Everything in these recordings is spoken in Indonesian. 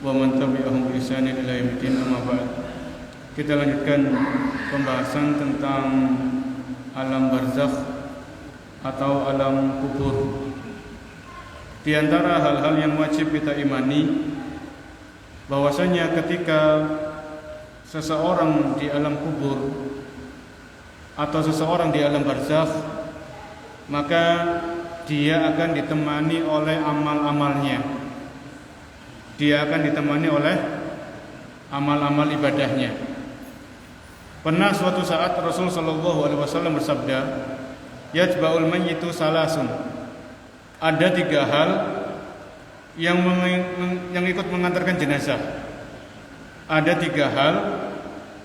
wa man tabi'ahum bi ihsan ila yaumil amma ba'd. Kita lanjutkan pembahasan tentang alam barzakh atau alam kubur. Di antara hal-hal yang wajib kita imani bahwasanya ketika seseorang di alam kubur atau seseorang di alam barzakh, maka dia akan ditemani oleh amal-amalnya. Dia akan ditemani oleh amal-amal ibadahnya. Pernah suatu saat Rasul sallallahu alaihi wasallam bersabda, "Yatba'ul mayyitu salasun." Ada 3 hal yang ikut mengantarkan jenazah. Ada 3 hal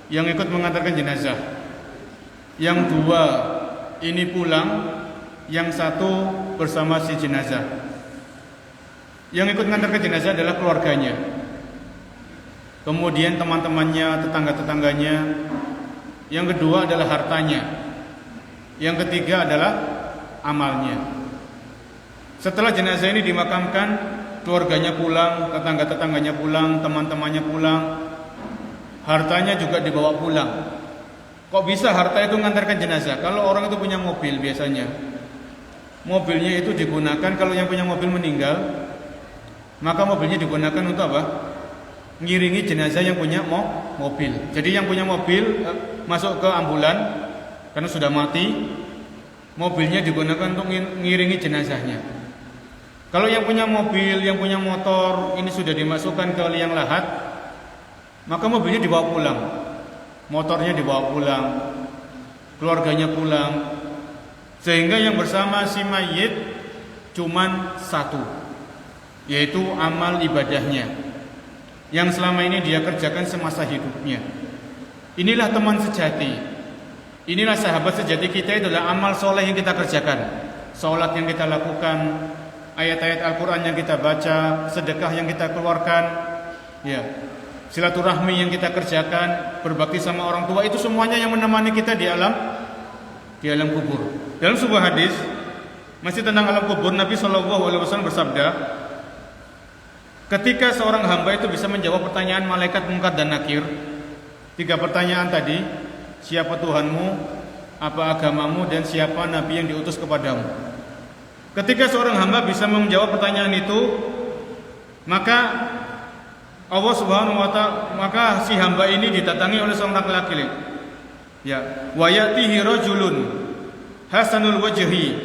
yang ikut mengantarkan jenazah. Yang 2 ini pulang, yang 1 bersama si jenazah. Yang ikut mengantarkan jenazah adalah keluarganya, kemudian teman-temannya, tetangga-tetangganya. Yang kedua adalah hartanya. Yang ketiga adalah amalnya. Setelah jenazah ini dimakamkan, keluarganya pulang, tetangga-tetangganya pulang, teman-temannya pulang, hartanya juga dibawa pulang. Kok bisa harta itu mengantarkan jenazah? Kalau orang itu punya mobil, biasanya mobilnya itu digunakan, kalau yang punya mobil meninggal, maka mobilnya digunakan untuk apa? Ngiringi jenazah yang punya mobil. Jadi yang punya mobil masuk ke ambulan karena sudah mati, mobilnya digunakan untuk ngiringi jenazahnya. Kalau yang punya mobil, yang punya motor, ini sudah dimasukkan ke liang lahat, maka mobilnya dibawa pulang, motornya dibawa pulang, keluarganya pulang, sehingga yang bersama si mayit cuman 1, yaitu amal ibadahnya yang selama ini dia kerjakan semasa hidupnya. Inilah teman sejati, inilah sahabat sejati kita, itulah amal soleh yang kita kerjakan, sholat yang kita lakukan, ayat-ayat Al-Quran yang kita baca, sedekah yang kita keluarkan, ya, silaturahmi yang kita kerjakan, berbakti sama orang tua, itu semuanya yang menemani kita di alam kubur. Dalam sebuah hadis masih tentang alam kubur, Nabi SAW bersabda, ketika seorang hamba itu bisa menjawab pertanyaan malaikat Munkar dan Nakir, 3 pertanyaan tadi, siapa Tuhanmu, apa agamamu, dan siapa Nabi yang diutus kepadamu. Ketika seorang hamba bisa menjawab pertanyaan itu, maka Allah Subhanahu wa ta'ala, maka si hamba ini didatangi oleh seorang laki-laki. Ya, wa yatihi rajulun hasanul wajhi,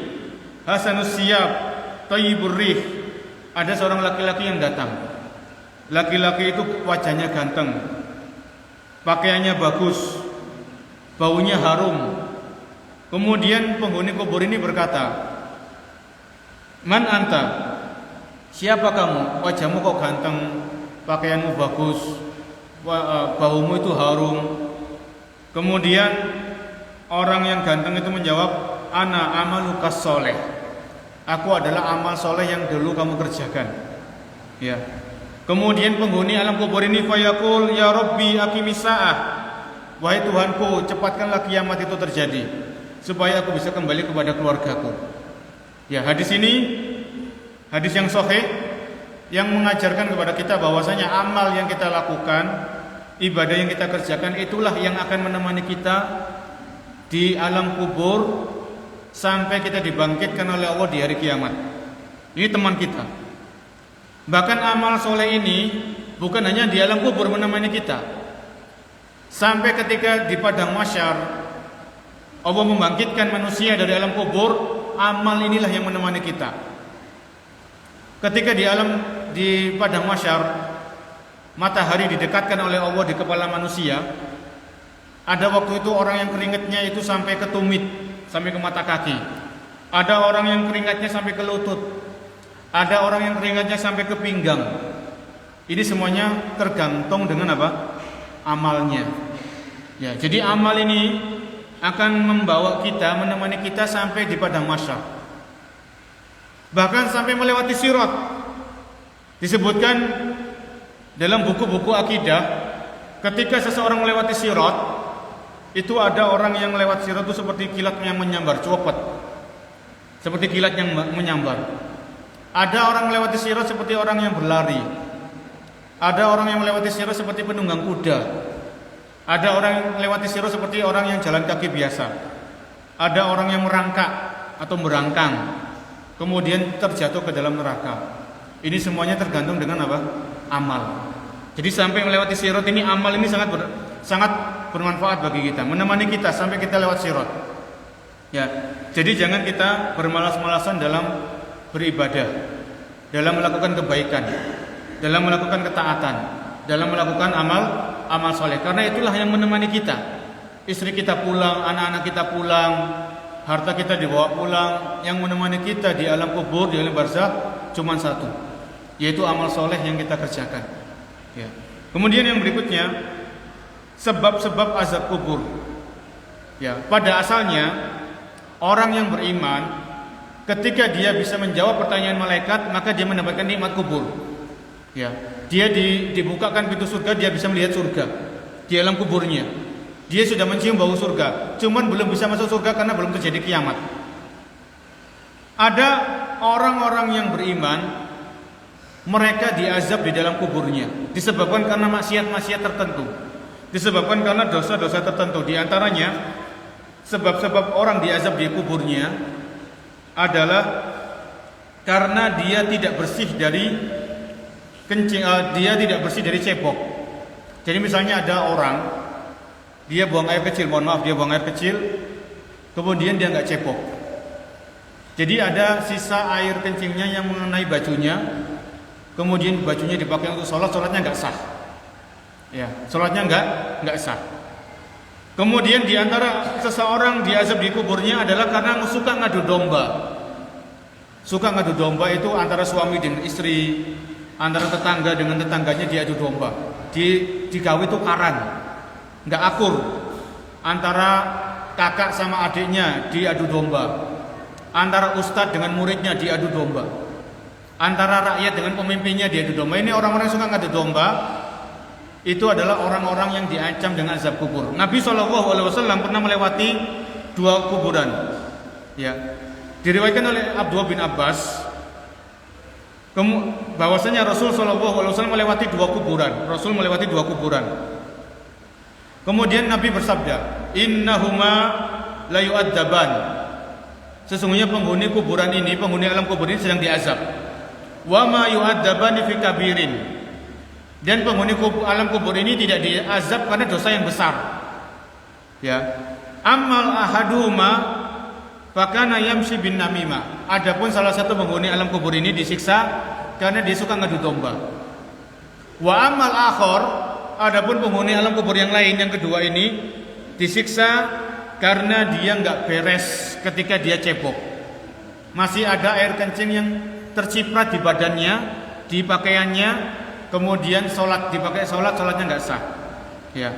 hasanus siyab, thayyibur rih. Ada seorang laki-laki yang datang. Laki-laki itu wajahnya ganteng, pakaiannya bagus, baunya harum. Kemudian penghuni kubur ini berkata, "Man anta?" Siapa kamu? Wajahmu kok ganteng, pakaianmu bagus, baumu itu harum. Kemudian orang yang ganteng itu menjawab, "Ana amalukas soleh." Aku adalah amal soleh yang dulu kamu kerjakan. Ya. Kemudian penghuni alam kubur ini fayaqul, "Ya Rabbi aqimis sa'ah." Wahai Tuhanku, cepatkanlah kiamat itu terjadi supaya aku bisa kembali kepada keluargaku. Ya, hadis ini hadis yang sahih yang mengajarkan kepada kita bahwasanya amal yang kita lakukan, ibadah yang kita kerjakan, itulah yang akan menemani kita di alam kubur sampai kita dibangkitkan oleh Allah di hari kiamat. Ini teman kita. Bahkan amal soleh ini bukan hanya di alam kubur menemani kita, sampai ketika di padang mahsyar Allah membangkitkan manusia dari alam kubur, amal inilah yang menemani kita. Ketika di padang mahsyar matahari didekatkan oleh Allah di kepala manusia, ada waktu itu orang yang keringatnya itu sampai ke tumit, sampai ke mata kaki. Ada orang yang keringatnya sampai ke lutut. Ada orang yang keringatnya sampai ke pinggang. Ini semuanya tergantung dengan apa? Amalnya. Ya, jadi amal ini akan membawa kita, menemani kita sampai di padang mahsyar. Bahkan sampai melewati sirat. Disebutkan dalam buku-buku akidah, ketika seseorang melewati sirat, itu ada orang yang lewat sirat itu seperti kilat yang menyambar, copot. Seperti kilat yang menyambar. Ada orang melewati sirat seperti orang yang berlari. Ada orang yang melewati sirat seperti penunggang kuda. Ada orang yang melewati sirat seperti orang yang jalan kaki biasa. Ada orang yang merangkak atau merangkang, kemudian terjatuh ke dalam neraka. Ini semuanya tergantung dengan apa? Amal. Jadi sampai melewati sirat ini, amal ini sangat bermanfaat bagi kita, menemani kita sampai kita lewat sirat. Ya, jadi jangan kita bermalas-malasan dalam beribadah, dalam melakukan kebaikan, dalam melakukan ketaatan, dalam melakukan amal soleh. Karena itulah yang menemani kita. Istri kita pulang, anak-anak kita pulang, harta kita dibawa pulang. Yang menemani kita di alam kubur, di alam barzakh cuma satu, yaitu amal soleh yang kita kerjakan. Ya. Kemudian yang berikutnya, sebab-sebab azab kubur. Ya, pada asalnya orang yang beriman, ketika dia bisa menjawab pertanyaan malaikat, maka dia mendapatkan nikmat kubur. Ya, dia dibukakan pintu surga, dia bisa melihat surga di alam kuburnya. Dia sudah mencium bau surga, cuman belum bisa masuk surga karena belum terjadi kiamat. Ada orang-orang yang beriman, mereka diazab di dalam kuburnya disebabkan karena maksiat-maksiat tertentu, disebabkan karena dosa-dosa tertentu. Di antaranya sebab-sebab orang diazab di kuburnya adalah karena dia tidak bersih dari dia tidak bersih dari cebok. Jadi misalnya ada orang, dia buang air kecil, dia buang air kecil, kemudian dia nggak cebok. Jadi ada sisa air kencingnya yang mengenai bajunya, kemudian bajunya dipakai untuk sholat, sholatnya nggak sah. Ya, sholatnya nggak sah. Kemudian di antara seseorang diazab di kuburnya adalah karena suka ngadu domba. Suka ngadu domba itu antara suami dengan istri, antara tetangga dengan tetangganya diadu domba. Digawe tukaran, nggak akur. Antara kakak sama adiknya diadu domba. Antara ustadz dengan muridnya diadu domba. Antara rakyat dengan pemimpinnya diadu domba. Ini orang-orang yang suka ngadu domba. Itu adalah orang-orang yang diancam dengan azab kubur. Nabi SAW pernah melewati 2 kuburan. Ya, diriwayatkan oleh Abdullah bin Abbas bahwasanya Rasul SAW melewati 2 kuburan. Rasul melewati 2 kuburan. Kemudian Nabi bersabda, "Innahuma la yu'adzaban." Sesungguhnya penghuni kuburan ini, penghuni alam kubur ini sedang diazab. Wa ma yu'adzabani fi kabirin. Dan penghuni alam kubur ini tidak diazab karena dosa yang besar. Ya. Amal ahaduhuma fakana yamshi bin namimah. Adapun salah satu penghuni alam kubur ini disiksa karena dia suka ngadu domba. Wa amal akhor, adapun penghuni alam kubur yang lain yang kedua ini disiksa karena dia enggak beres ketika dia cebok. Masih ada air kencing yang terciprat di badannya, di pakaiannya. Kemudian sholatnya nggak sah. Ya.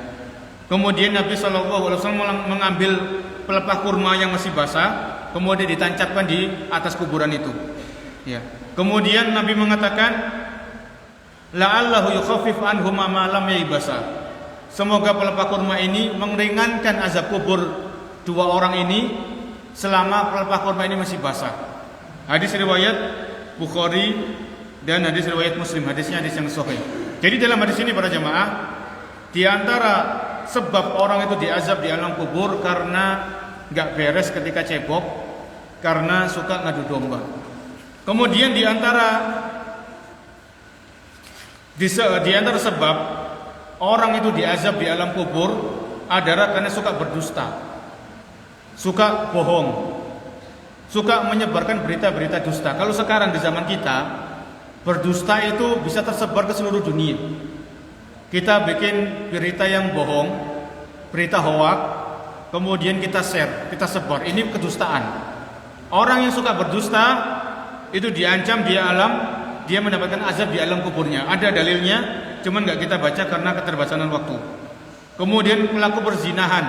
Kemudian Nabi SAW mengambil pelepah kurma yang masih basah, kemudian ditancapkan di atas kuburan itu. Ya. Kemudian Nabi mengatakan, la'allahu yukhaffif anhuma ma lam yaibasa. Semoga pelepah kurma ini meringankan azab kubur 2 orang ini selama pelepah kurma ini masih basah. Hadis riwayat Bukhari dan hadis riwayat Muslim, hadisnya hadis yang sahih. Jadi dalam hadis ini para jamaah, di antara sebab orang itu diazab di alam kubur karena nggak beres ketika cebok, karena suka ngadu domba. Kemudian di antara sebab orang itu diazab di alam kubur adalah karena suka berdusta, suka bohong, suka menyebarkan berita-berita dusta. Kalau sekarang di zaman kita, berdusta itu bisa tersebar ke seluruh dunia. Kita bikin berita yang bohong, berita hoak, kemudian kita share, kita sebar. Ini kedustaan. Orang yang suka berdusta itu diancam dia mendapatkan azab di alam kuburnya. Ada dalilnya, cuman nggak kita baca karena keterbatasan waktu. Kemudian pelaku perzinahan,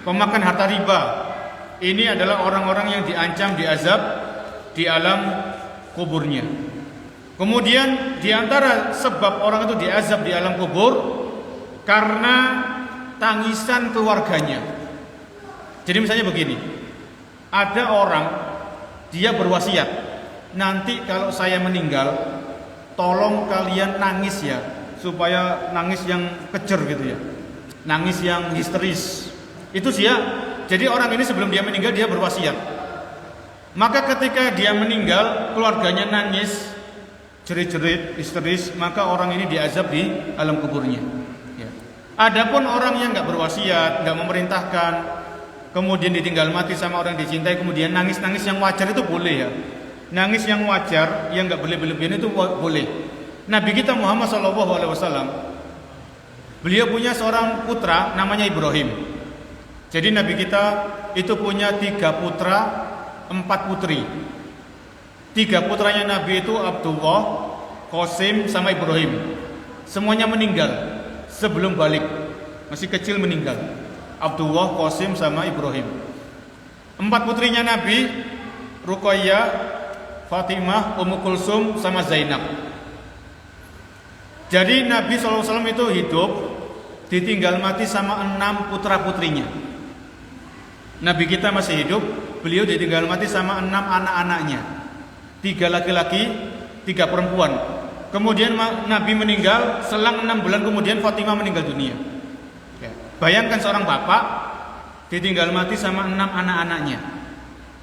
pemakan harta riba, ini adalah orang-orang yang diancam diazab di alam kuburnya. Kemudian di antara sebab orang itu diazab di alam kubur karena tangisan keluarganya. Jadi misalnya begini, ada orang dia berwasiat, nanti kalau saya meninggal, tolong kalian nangis ya, supaya nangis yang kejer gitu ya, nangis yang histeris. Itu dia. Jadi orang ini sebelum dia meninggal dia berwasiat. Maka ketika dia meninggal, keluarganya nangis, jerit-jerit, histeris, maka orang ini diazab di alam kuburnya. Ya. Adapun orang yang nggak berwasiat, nggak memerintahkan, kemudian ditinggal mati sama orang dicintai, kemudian nangis-nangis yang wajar itu boleh ya. Nangis yang wajar, yang nggak berlebihan itu boleh. Nabi kita Muhammad SAW, beliau punya seorang putra namanya Ibrahim. Jadi Nabi kita itu punya 3 putra, 4 putri. 3 putranya Nabi itu Abdullah, Qasim, sama Ibrahim. Semuanya meninggal sebelum balik, masih kecil meninggal. Abdullah, Qasim, sama Ibrahim. 4 putrinya Nabi, Ruqayyah, Fatimah, Ummu Kulsum, sama Zainab. Jadi Nabi SAW itu hidup ditinggal mati sama 6 putra putrinya. Nabi kita masih hidup, beliau ditinggal mati sama 6 anak-anaknya. 3 laki-laki, 3 perempuan. Kemudian Nabi meninggal, selang 6 bulan kemudian Fatimah meninggal dunia. Bayangkan seorang bapak ditinggal mati sama 6 anak-anaknya.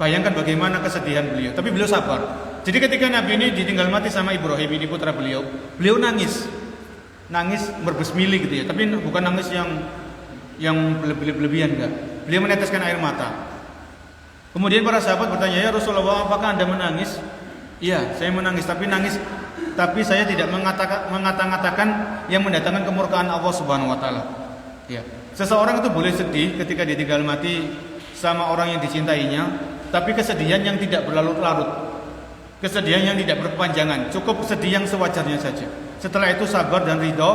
Bayangkan bagaimana kesedihan beliau. Tapi beliau sabar. Jadi ketika Nabi ini ditinggal mati sama Ibrahim, ini putra beliau, beliau nangis berbesmili gitu ya. Tapi bukan nangis yang berlebihan enggak. Beliau meneteskan air mata. Kemudian para sahabat bertanya, "Ya Rasulullah, apakah Anda menangis?" "Iya, saya menangis, tapi saya tidak mengata-ngatakan yang mendatangkan kemurkaan Allah Subhanahu wa taala." Ya. Seseorang itu boleh sedih ketika ditinggal mati sama orang yang dicintainya, tapi kesedihan yang tidak berlarut-larut. Kesedihan yang tidak berkepanjangan, cukup sedih yang sewajarnya saja. Setelah itu sabar dan ridho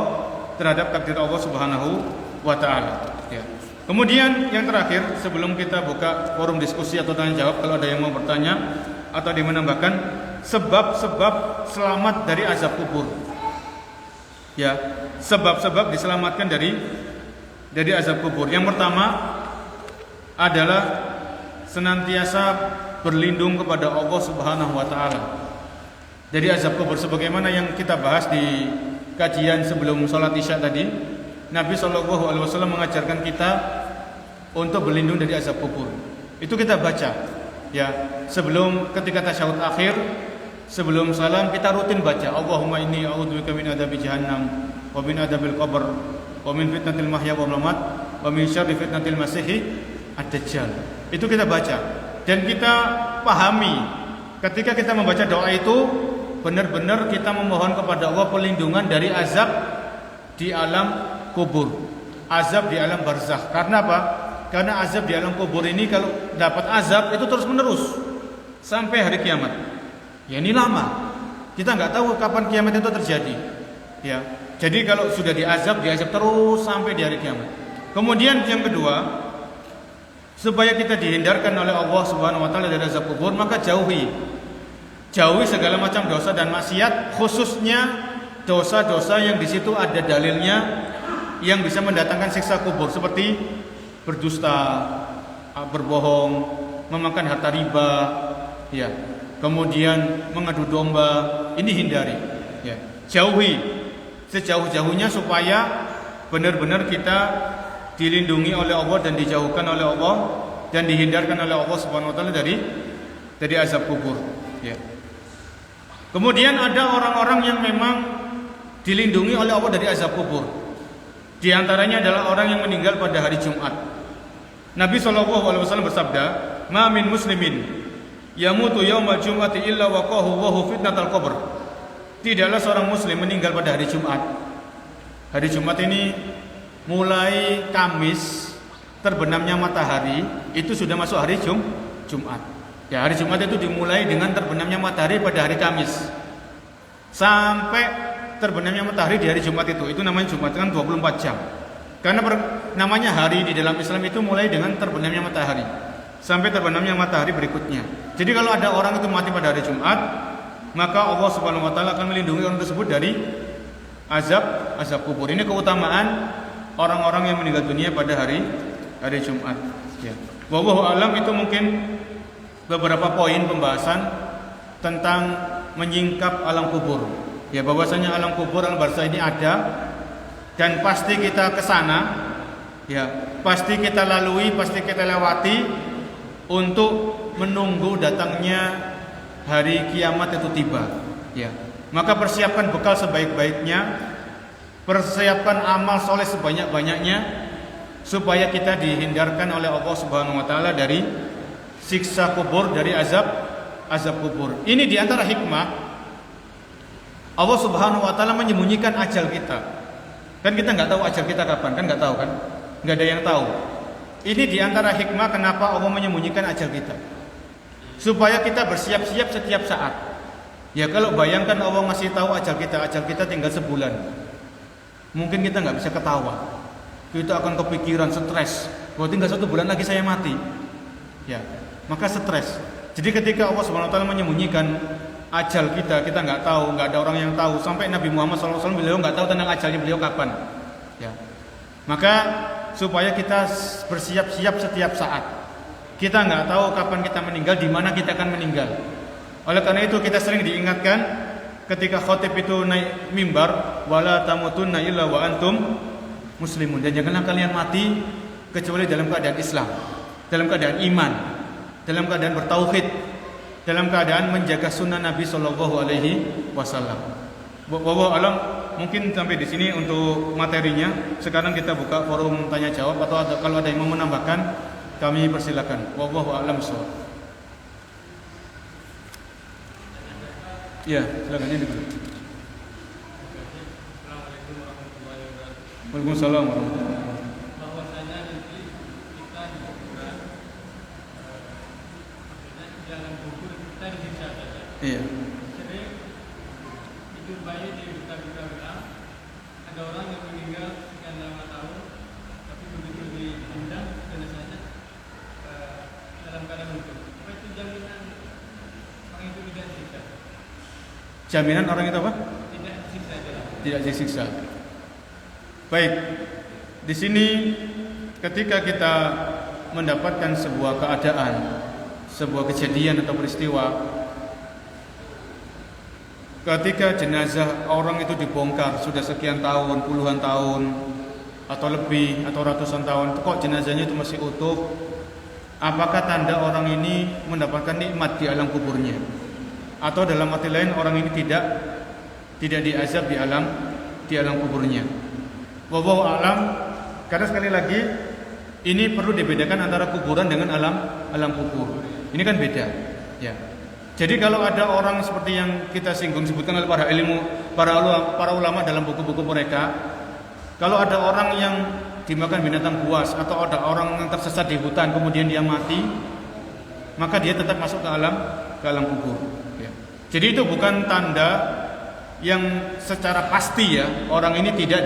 terhadap takdir Allah Subhanahu wa taala. Ya. Kemudian yang terakhir, sebelum kita buka forum diskusi atau tanya jawab, kalau ada yang mau bertanya atau dia menambahkan sebab-sebab selamat dari azab kubur. Ya, sebab-sebab diselamatkan dari azab kubur. Yang pertama adalah senantiasa berlindung kepada Allah Subhanahu wa taala dari azab kubur, sebagaimana yang kita bahas di kajian sebelum sholat Isya tadi. Nabi SAW mengajarkan kita untuk berlindung dari azab kubur. Itu kita baca ya, sebelum ketika tasyahud akhir, sebelum salam kita rutin baca, Allahumma inni a'udzubika min adzabi jahannam wa min adzabil qabr wa min fitnatil mahya wal mamat wa min syarri fitnatil masiih ad-dajjal. Itu kita baca dan kita pahami ketika kita membaca doa itu benar-benar kita memohon kepada Allah perlindungan dari azab di alam kubur, azab di alam barzakh. Karena apa? Karena azab di alam kubur ini kalau dapat azab itu terus menerus sampai hari kiamat. Ya ini lama. Kita nggak tahu kapan kiamat itu terjadi. Ya. Jadi kalau sudah diazab terus sampai di hari kiamat. Kemudian yang kedua, supaya kita dihindarkan oleh Allah Subhanahu wa taala dari azab kubur, maka jauhi segala macam dosa dan maksiat, khususnya dosa-dosa yang di situ ada dalilnya yang bisa mendatangkan siksa kubur, seperti berdusta, berbohong, memakan harta riba, ya. Kemudian mengadu domba, ini hindari, ya. Jauhi sejauh-jauhnya supaya benar-benar kita dilindungi oleh Allah dan dijauhkan oleh Allah dan dihindarkan oleh Allah Subhanahu wa taala dari azab kubur, ya. Kemudian ada orang-orang yang memang dilindungi oleh Allah dari azab kubur. Di antaranya adalah orang yang meninggal pada hari Jumat. Nabi SAW bersabda, "Ma min muslimin yamutu yaumal jum'ati illa waqahu Allahu fitnatal qabr." Tidaklah seorang muslim meninggal pada hari Jumat. Hari Jumat ini mulai Kamis terbenamnya matahari, itu sudah masuk hari Jumat. Ya, hari Jumat itu dimulai dengan terbenamnya matahari pada hari Kamis sampai terbenamnya matahari di hari Jumat itu namanya Jumat, kan 24 jam. Karena namanya hari di dalam Islam itu mulai dengan terbenamnya matahari sampai terbenamnya matahari berikutnya. Jadi kalau ada orang itu mati pada hari Jumat, maka Allah Subhanahu wa taala akan melindungi orang tersebut dari azab kubur. Ini keutamaan orang-orang yang meninggal dunia pada hari Jumat, ya. Wallahu alam, itu mungkin beberapa poin pembahasan tentang menyingkap alam kubur. Ya, bahwasanya alam kubur, alam barzah ini ada dan pasti kita ke sana. Ya, pasti kita lalui, pasti kita lewati untuk menunggu datangnya hari kiamat itu tiba. Ya, maka persiapkan bekal sebaik-baiknya, persiapkan amal soleh sebanyak-banyaknya supaya kita dihindarkan oleh Allah Subhanahu wa taala dari siksa kubur, dari azab kubur. Ini diantara hikmah Allah Subhanahu wa taala menyembunyikan ajal kita. Kan kita nggak tahu ajal kita kapan, kan nggak tahu kan? Nggak ada yang tahu. Ini diantara hikmah kenapa Allah menyembunyikan ajal kita. Supaya kita bersiap-siap setiap saat. Ya, kalau bayangkan Allah masih tahu ajal kita tinggal sebulan. Mungkin kita nggak bisa ketawa. Kita akan kepikiran, stres. Bahwa tinggal 1 bulan lagi saya mati. Ya, maka stres. Jadi ketika Allah Subhanahu wa taala menyembunyikan ajal kita nggak tahu, nggak ada orang yang tahu. Sampai Nabi Muhammad SAW beliau nggak tahu tentang ajalnya beliau kapan. Ya, maka supaya kita bersiap-siap setiap saat. Kita nggak tahu kapan kita meninggal, di mana kita akan meninggal. Oleh karena itu kita sering diingatkan ketika khotib itu naik mimbar, wala tamutunna illa wa antum muslimun. Dan janganlah kalian mati kecuali dalam keadaan Islam, dalam keadaan iman, dalam keadaan bertauhid, dalam keadaan menjaga sunnah Nabi Shallallahu Alaihi Wasallam. Wallahu alam, mungkin sampai di sini untuk materinya. Sekarang kita buka forum tanya jawab, atau kalau ada yang mau menambahkan, kami persilakan. Wallahu alam shawab. Ya, silakan ini dulu. Waalaikumsalam warahmatullahi wabarakatuh. Bahwasanya nanti kita di kuburan, dalam kubur kita disiksa saja. Iya. Sering itu bayi di berita-berita bilang ada orang yang meninggal sekian lama tahun, tapi begitu dipindah jenazahnya dalam keadaan utuh. Apa itu jaminan orang itu tidak disiksa? Jaminan orang itu apa? Tidak disiksa saja. Tidak disiksa. Baik. Di sini ketika kita mendapatkan sebuah keadaan, sebuah kejadian atau peristiwa, ketika jenazah orang itu dibongkar sudah sekian tahun, puluhan tahun atau lebih atau ratusan tahun, kok jenazahnya itu masih utuh, apakah tanda orang ini mendapatkan nikmat di alam kuburnya? Atau dalam arti lain orang ini tidak diazab di alam kuburnya? Wallahu a'lam. Karena sekali lagi ini perlu dibedakan antara kuburan dengan alam kubur. Ini kan beda, ya. Jadi kalau ada orang seperti yang kita singgung sebutkan oleh para ulama dalam buku-buku mereka, kalau ada orang yang dimakan binatang buas atau ada orang yang tersesat di hutan kemudian dia mati, maka dia tetap masuk ke alam kubur. Ya. Jadi itu bukan tanda yang secara pasti ya orang ini tidak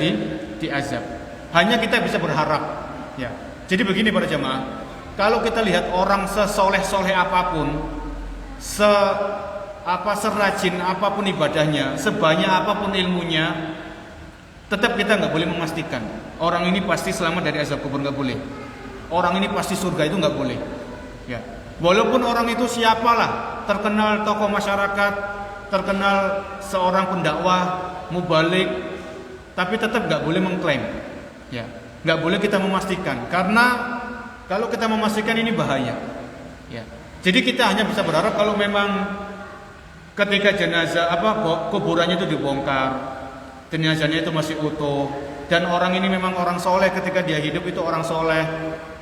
diazab. Hanya kita bisa berharap. Ya. Jadi begini para jamaah, kalau kita lihat orang sesoleh-soleh apapun, serajin apapun ibadahnya, sebanyak apapun ilmunya, tetap kita nggak boleh memastikan orang ini pasti selamat dari azab kubur, nggak boleh. Orang ini pasti surga, itu nggak boleh. Ya. Walaupun orang itu siapalah, terkenal tokoh masyarakat, terkenal seorang pendakwah, mubalik, tapi tetap nggak boleh mengklaim. Ya. Nggak boleh kita memastikan, karena kalau kita memastikan ini bahaya. Ya. Jadi kita hanya bisa berharap kalau memang ketika jenazah kuburannya itu dibongkar, jenazahnya itu masih utuh, dan orang ini memang orang soleh, ketika dia hidup itu orang soleh,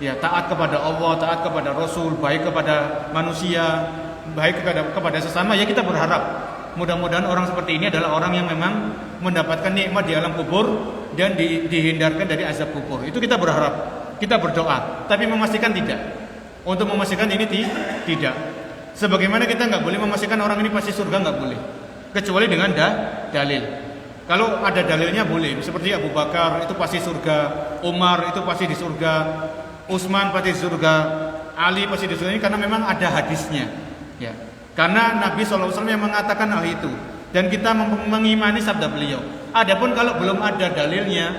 ya, taat kepada Allah, taat kepada Rasul, baik kepada manusia, baik kepada sesama, ya kita berharap mudah-mudahan orang seperti ini adalah orang yang memang mendapatkan nikmat di alam kubur dan dihindarkan dari azab kubur. Itu kita berharap, kita berdoa, tapi memastikan tidak. Untuk memastikan ini tidak. Sebagaimana kita nggak boleh memastikan orang ini pasti surga, nggak boleh, kecuali dengan dalil. Kalau ada dalilnya boleh, seperti Abu Bakar itu pasti surga, Umar itu pasti di surga, Utsman pasti di surga, Ali pasti di surga, ini karena memang ada hadisnya. Ya. Karena Nabi SAW yang mengatakan hal itu, dan kita mengimani sabda beliau. Adapun kalau belum ada dalilnya,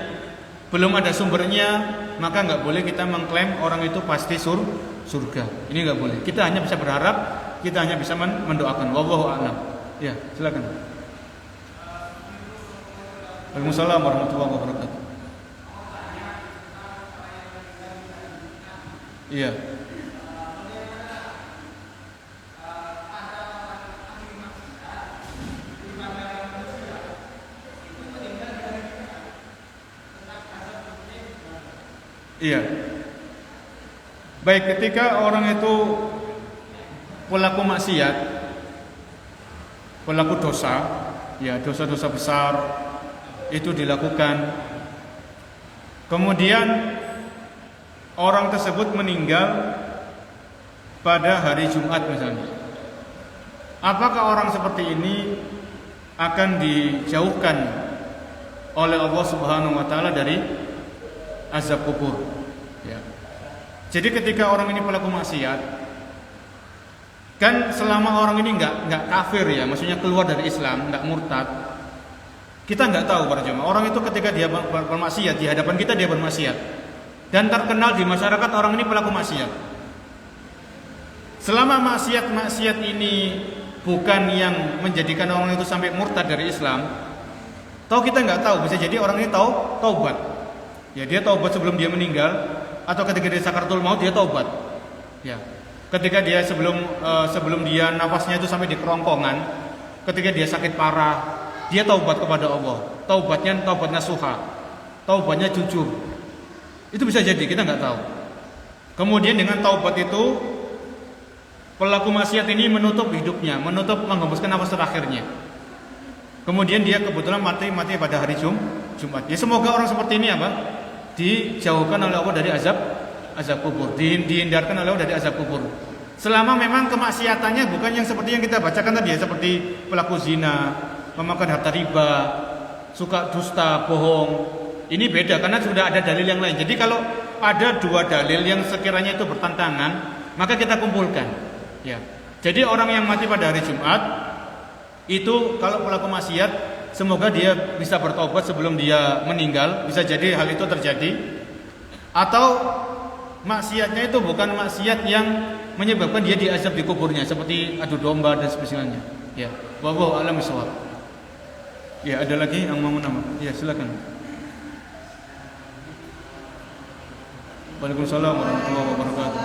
belum ada sumbernya, maka nggak boleh kita mengklaim orang itu pasti surga. Ini nggak boleh. Kita hanya bisa berharap, kita hanya bisa mendoakan. Wallahu a'lam. Ya, silakan. Waalaikumsalam warahmatullahi wabarakatuh. Iya. Iya. Baik, ketika orang itu pelaku maksiat, pelaku dosa, ya dosa-dosa besar itu dilakukan. Kemudian orang tersebut meninggal pada hari Jumat misalnya. Apakah orang seperti ini akan dijauhkan oleh Allah Subhanahu wa taala dari azab kubur? Ya. Jadi ketika orang ini pelaku maksiat, kan selama orang ini nggak kafir ya, maksudnya keluar dari Islam, nggak murtad, kita nggak tahu para jemaah. Orang itu ketika dia bermaksiat di hadapan kita dia bermaksiat dan terkenal di masyarakat orang ini pelaku maksiat. Selama maksiat ini bukan yang menjadikan orang itu sampai murtad dari Islam, tahu kita nggak tahu, bisa jadi orang ini taubat. Ya dia taubat sebelum dia meninggal, atau ketika dia sakaratul maut dia taubat. Ya. Ketika dia sebelum dia nafasnya itu sampai di kerongkongan, ketika dia sakit parah, dia taubat kepada Allah. Taubatnya taubat nasuha, taubatnya jujur. Itu bisa jadi, kita nggak tahu. Kemudian dengan taubat itu pelaku maksiat ini menutup hidupnya, menghembuskan nafas terakhirnya. Kemudian dia kebetulan mati pada hari Jumat. Ya semoga orang seperti ini dijauhkan oleh Allah dari azab kubur, dihindarkan oleh Allah dari azab kubur. Selama memang kemaksiatannya bukan yang seperti yang kita bacakan tadi ya, seperti pelaku zina, memakan harta riba, suka dusta, bohong. Ini beda karena sudah ada dalil yang lain. Jadi kalau ada dua dalil yang sekiranya itu bertentangan, maka kita kumpulkan. Ya. Jadi orang yang mati pada hari Jumat itu kalau pelaku maksiat, semoga dia bisa bertobat sebelum dia meninggal. Bisa jadi hal itu terjadi. Atau maksiatnya itu bukan maksiat yang menyebabkan dia diazab di kuburnya, seperti adu domba dan sebagainya. Ya, wallahu a'lam bishawab. Ya, ada lagi yang mau menambah? Ya, silakan. Waalaikumsalam warahmatullahi wabarakatuh.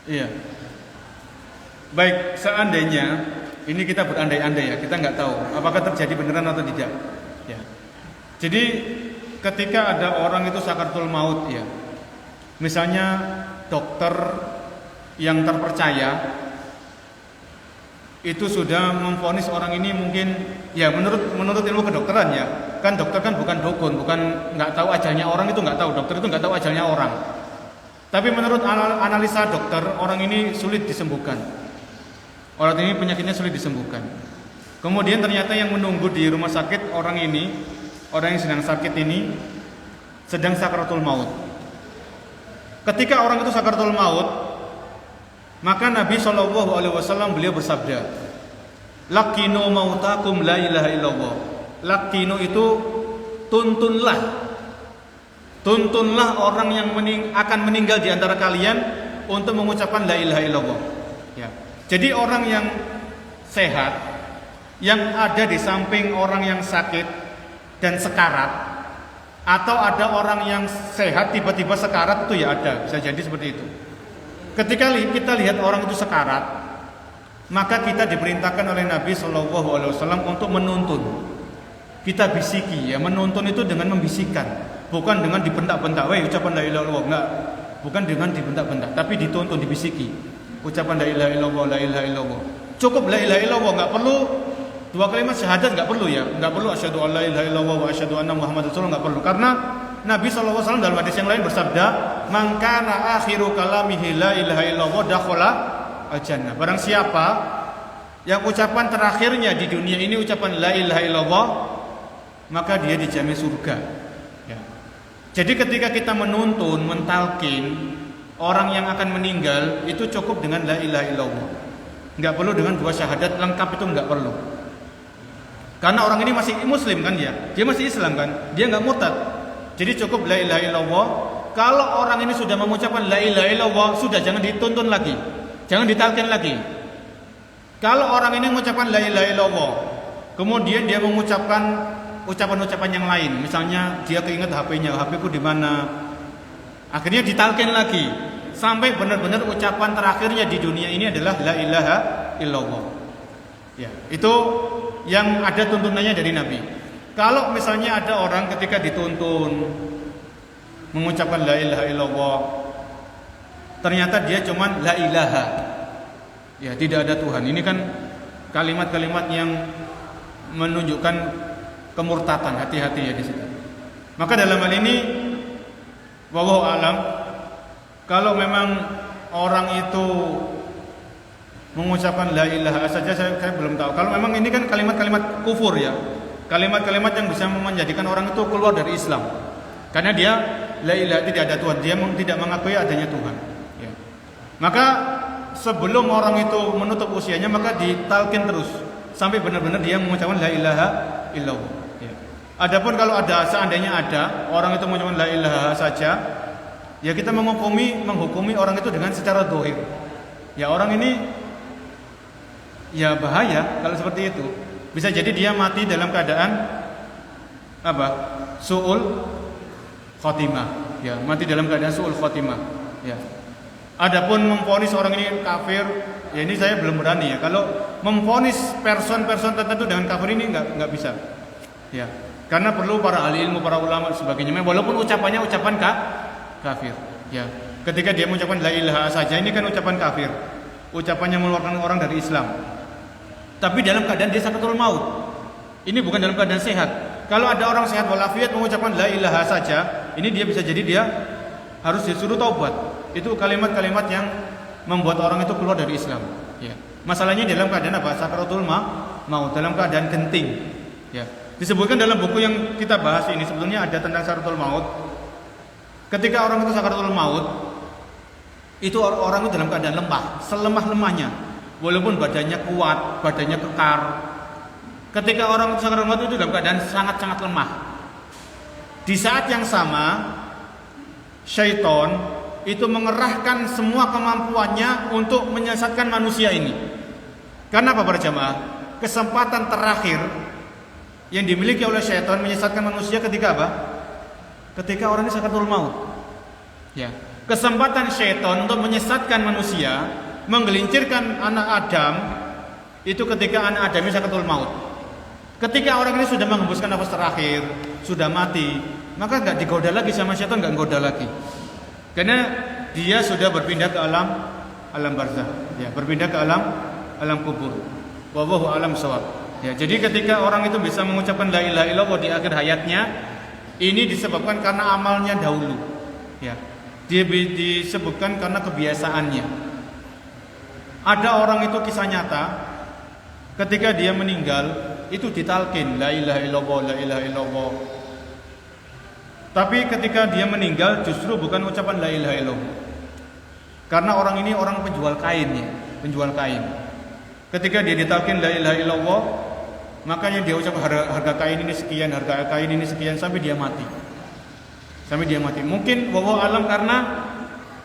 Iya. Baik, seandainya ini kita berandai-andai ya, kita nggak tahu apakah terjadi beneran atau tidak. Ya. Jadi ketika ada orang itu sakaratul maut ya, misalnya dokter yang terpercaya itu sudah memvonis orang ini mungkin ya menurut ilmu kedokteran ya, kan dokter kan bukan dukun, bukan nggak tahu ajalnya orang, itu nggak tahu, dokter itu nggak tahu ajalnya orang. Tapi menurut analisa dokter, orang ini sulit disembuhkan. Orang ini penyakitnya sulit disembuhkan. Kemudian ternyata yang menunggu di rumah sakit orang yang sedang sakit ini sedang sakaratul maut. Ketika orang itu sakaratul maut, maka Nabi SAW beliau bersabda, "Laqinu mautakum la ilaha illallah." Laqinu itu tuntunlah orang yang akan meninggal di antara kalian untuk mengucapkan la ilaha illallah. Ya. Jadi orang yang sehat, yang ada di samping orang yang sakit dan sekarat, atau ada orang yang sehat tiba-tiba sekarat, itu ya ada, bisa jadi seperti itu. Ketika kita lihat orang itu sekarat, maka kita diperintahkan oleh Nabi SAW untuk menuntun. Kita bisiki ya, menuntun itu dengan membisikkan, bukan dengan dibentak-bentak, "Weh, ucapan la ilaha illallah." Enggak. Bukan dengan dibentak-bentak, tapi dituntun, dibisiki. Ucapan la ilaha illallah, la ilaha illallah. Cukup la ilaha illallah, enggak perlu dua kalimat syahadat, enggak perlu ya. Enggak perlu asyhadu an la ilaha illallah wa asyhadu anna muhammadar rasulullah, enggak perlu. Karena Nabi SAW dalam hadis yang lain bersabda, "Man kana akhiru kalamihi la ilaha illallah dakhala al-jannah." Barang siapa yang ucapan terakhirnya di dunia ini ucapan la ilaha illallah, maka dia dijamin surga. Ya. Jadi ketika kita menuntun, mentalkin orang yang akan meninggal itu cukup dengan la ilaha illallah. Enggak perlu dengan 2 syahadat lengkap, itu enggak perlu. Karena orang ini masih muslim kan dia masih Islam kan, dia enggak murtad. Jadi cukup la ilaha illallah. Kalau orang ini sudah mengucapkan la ilaha illallah, sudah jangan dituntun lagi, jangan ditalkin lagi. Kalau orang ini mengucapkan la ilaha illallah, kemudian dia mengucapkan ucapan-ucapan yang lain, misalnya dia keinget HP-nya, HP-ku di mana, akhirnya ditalkin lagi sampai benar-benar ucapan terakhirnya di dunia ini adalah la ilaha illallah. Ya, itu yang ada tuntunannya dari Nabi. Kalau misalnya ada orang ketika dituntun mengucapkan la ilaha illallah, ternyata dia cuman la ilaha, ya tidak ada Tuhan. Ini kan kalimat-kalimat yang menunjukkan kemurtatan, hati-hati ya di situ. Maka dalam hal ini, wallahu alam, kalau memang orang itu mengucapkan la ilaha saja, saya belum tahu. Kalau memang ini kan kalimat-kalimat kufur ya, kalimat-kalimat yang bisa menjadikan orang itu keluar dari Islam, karena dia la ilaha, tidak ada Tuhan, dia tidak mengakui adanya Tuhan. Ya. Maka sebelum orang itu menutup usianya, maka ditalkin terus sampai benar-benar dia mengucapkan la ilaha illallah. Adapun kalau seandainya ada orang itu mengucapkan la ilaha saja, ya kita menghukumi orang itu dengan secara dohir. Ya orang ini ya bahaya kalau seperti itu. Bisa jadi dia mati dalam keadaan apa? Su'ul khotimah. Ya, mati dalam keadaan su'ul khotimah. Ya. Adapun memvonis orang ini kafir, ya ini saya belum berani ya. Kalau memvonis person-person tertentu dengan kafir ini nggak bisa. Ya. Karena perlu para ahli ilmu, para ulama dan sebagainya. Walaupun ucapannya ucapan kafir, ya. Ketika dia mengucapkan la ilaha saja, ini kan ucapan kafir, ucapannya mengeluarkan orang dari Islam. Tapi dalam keadaan dia sakaratul maut. Ini bukan dalam keadaan sehat. Kalau ada orang sehat walafiat mengucapkan la ilaha saja, ini dia bisa jadi dia harus disuruh taubat. Itu kalimat-kalimat yang membuat orang itu keluar dari Islam. Ya. Masalahnya dalam keadaan apa? Sakaratul maut, dalam keadaan genting. Ya. Disebutkan dalam buku yang kita bahas ini sebetulnya ada tentang sakaratul maut. Ketika orang itu sakaratul maut, itu orang itu dalam keadaan lemah, selemah-lemahnya. Walaupun badannya kuat, badannya kekar. Ketika orang itu sakaratul maut itu dalam keadaan sangat-sangat lemah. Di saat yang sama, syaitan itu mengerahkan semua kemampuannya untuk menyesatkan manusia ini. Karena apa para jamaah? Kesempatan terakhir yang dimiliki oleh syaitan menyesatkan manusia ketika apa? Ketika orang ini sakaratul maut. Ya. Kesempatan syaitan untuk menyesatkan manusia, menggelincirkan anak Adam itu ketika anak Adam ini sakaratul maut. Ketika orang ini sudah menghembuskan nafas terakhir, sudah mati, maka enggak digoda lagi sama syaitan, enggak goda lagi. Karena dia sudah berpindah ke alam barzah, ya, berpindah ke alam kubur. Wallahu alam shawab. Ya, jadi ketika orang itu bisa mengucapkan la ilaha illallah di akhir hayatnya, ini disebabkan karena amalnya dahulu. Ya. Dia disebutkan karena kebiasaannya. Ada orang itu kisah nyata, ketika dia meninggal itu ditalkin la ilaha illallah, la ilaha illallah. Tapi ketika dia meninggal justru bukan ucapan la ilaha illallah. Karena orang ini orang penjual kain ya, penjual kain. Ketika dia ditalkin la ilaha illallah, makanya dia ucap harga kain ini sekian, harga kain ini sekian sampai dia mati. Sampai dia mati. Mungkin wallahu alam karena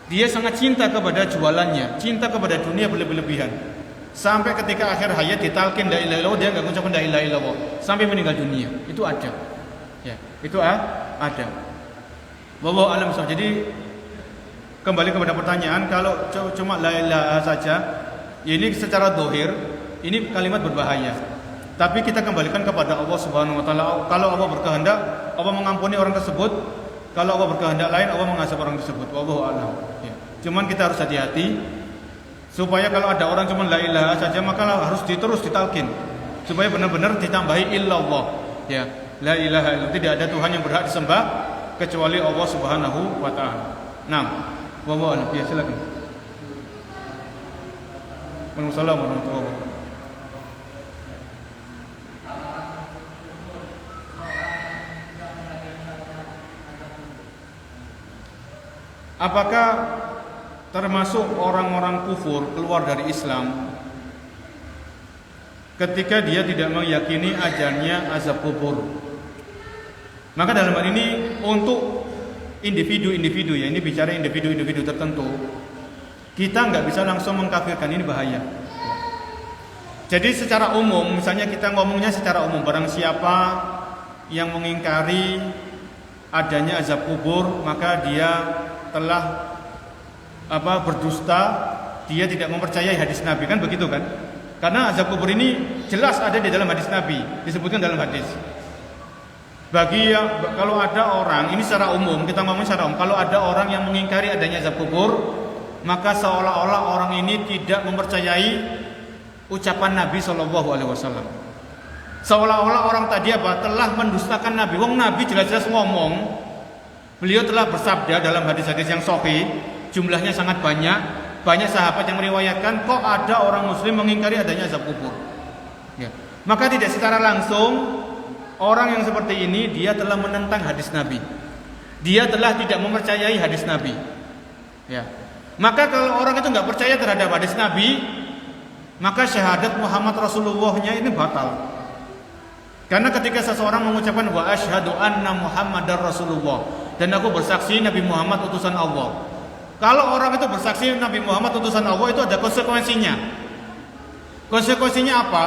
dia sangat cinta kepada jualannya, cinta kepada dunia berlebihan. Sampai ketika akhir hayat ditalkin la ilaha illallah, dia enggak mengucapkan la ilaha illallah sampai meninggal dunia. Itu ada. Ya, itu ada. Wallahu alam. Jadi kembali kepada pertanyaan, kalau cuma la ilaha saja, ini secara dohir ini kalimat berbahaya. Tapi kita kembalikan kepada Allah Subhanahu wa taala. Kalau Allah berkehendak, Allah mengampuni orang tersebut. Kalau Allah berkehendak lain, Allah mengazab orang tersebut. Wallahu a'lam. Ya. Cuman kita harus hati-hati supaya kalau ada orang cuma la ilaha saja, maka harus terus ditalkin supaya benar-benar ditambahi illallah. Ya, la ilaha illallah, tidak ada Tuhan yang berhak disembah kecuali Allah Subhanahu wa taala. Nah, wallahu a'lam. Ya, silakan. Waalaikumsalam warahmatullahi wabarakatuh. Apakah termasuk orang-orang kufur keluar dari Islam ketika dia tidak meyakini adanya azab kubur. Maka dalam hal ini untuk individu-individu, ya ini bicara individu-individu tertentu, kita nggak bisa langsung mengkafirkan, ini bahaya. Jadi secara umum, misalnya kita ngomongnya secara umum, barang siapa yang mengingkari adanya azab kubur, maka dia telah berdusta, dia tidak mempercayai hadis Nabi, kan begitu kan? Karena azab kubur ini jelas ada di dalam hadis Nabi, disebutkan dalam hadis. Kalau ada orang, ini secara umum, kita ngomong secara umum, kalau ada orang yang mengingkari adanya azab kubur, maka seolah-olah orang ini tidak mempercayai ucapan Nabi SAW. Seolah-olah orang tadi telah mendustakan Nabi. Wong Nabi jelas-jelas ngomong, beliau telah bersabda dalam hadis-hadis yang sahih, jumlahnya sangat banyak sahabat yang meriwayatkan, kok ada orang muslim mengingkari adanya azab kubur. Ya. Maka tidak secara langsung orang yang seperti ini dia telah menentang hadis Nabi. Dia telah tidak mempercayai hadis Nabi. Ya. Maka kalau orang itu nggak percaya terhadap hadis Nabi, maka syahadat Muhammad Rasulullah-nya ini batal. Karena ketika seseorang mengucapkan wa asyhadu anna Muhammadar Rasulullah, dan aku bersaksi Nabi Muhammad utusan Allah. Kalau orang itu bersaksi Nabi Muhammad utusan Allah, itu ada konsekuensinya. Konsekuensinya apa?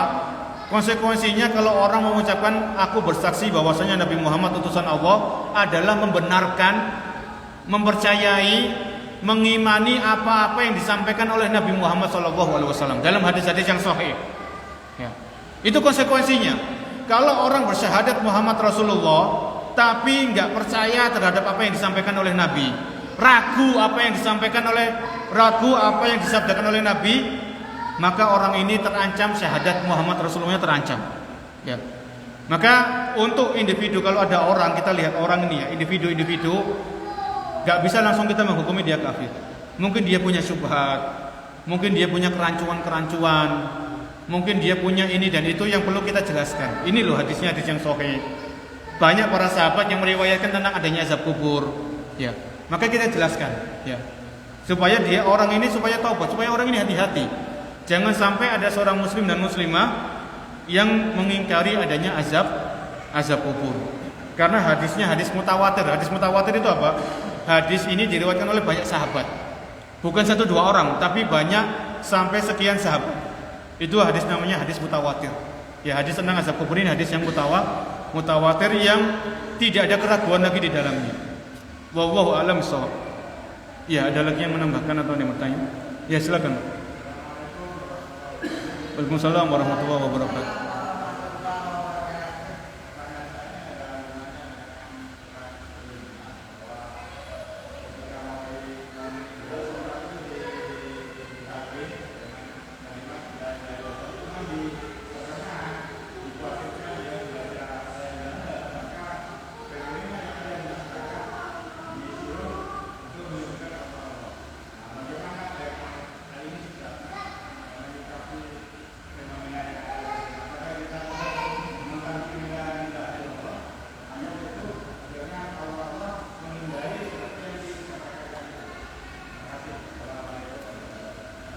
Konsekuensinya kalau orang mengucapkan aku bersaksi bahwasanya Nabi Muhammad utusan Allah adalah membenarkan, mempercayai, mengimani apa-apa yang disampaikan oleh Nabi Muhammad SAW dalam hadis-hadis yang sahih. Ya. Itu konsekuensinya. Kalau orang bersyahadat Muhammad Rasulullah tapi nggak percaya terhadap apa yang disampaikan oleh Nabi, ragu apa yang disabdakan oleh Nabi, maka orang ini terancam syahadat Muhammad Rasulullah terancam. Ya. Maka untuk individu, kalau ada orang, kita lihat orang ini ya, individu, gak bisa langsung kita menghukumi dia kafir. Mungkin dia punya syubhat, mungkin dia punya kerancuan, mungkin dia punya ini dan itu yang perlu kita jelaskan. Ini loh hadisnya, hadis yang sahih. Banyak para sahabat yang meriwayatkan tentang adanya azab kubur. Ya. Maka kita jelaskan, ya. Supaya orang ini taubat, supaya orang ini hati-hati. Jangan sampai ada seorang muslim dan muslimah yang mengingkari adanya azab kubur. Karena hadisnya hadis mutawatir. Hadis mutawatir itu apa? Hadis ini diriwayatkan oleh banyak sahabat. Bukan 1-2 orang, tapi banyak sampai sekian sahabat. Itu hadis namanya hadis mutawatir. Ya, hadis tentang azab kubur ini hadis yang mutawatir yang tidak ada keraguan lagi di dalamnya. Wallahu a'lam bishawab. Ya, ada lagi yang menambahkan atau yang bertanya? Ya, silakan. Waalaikumsalam warahmatullahi wabarakatuh.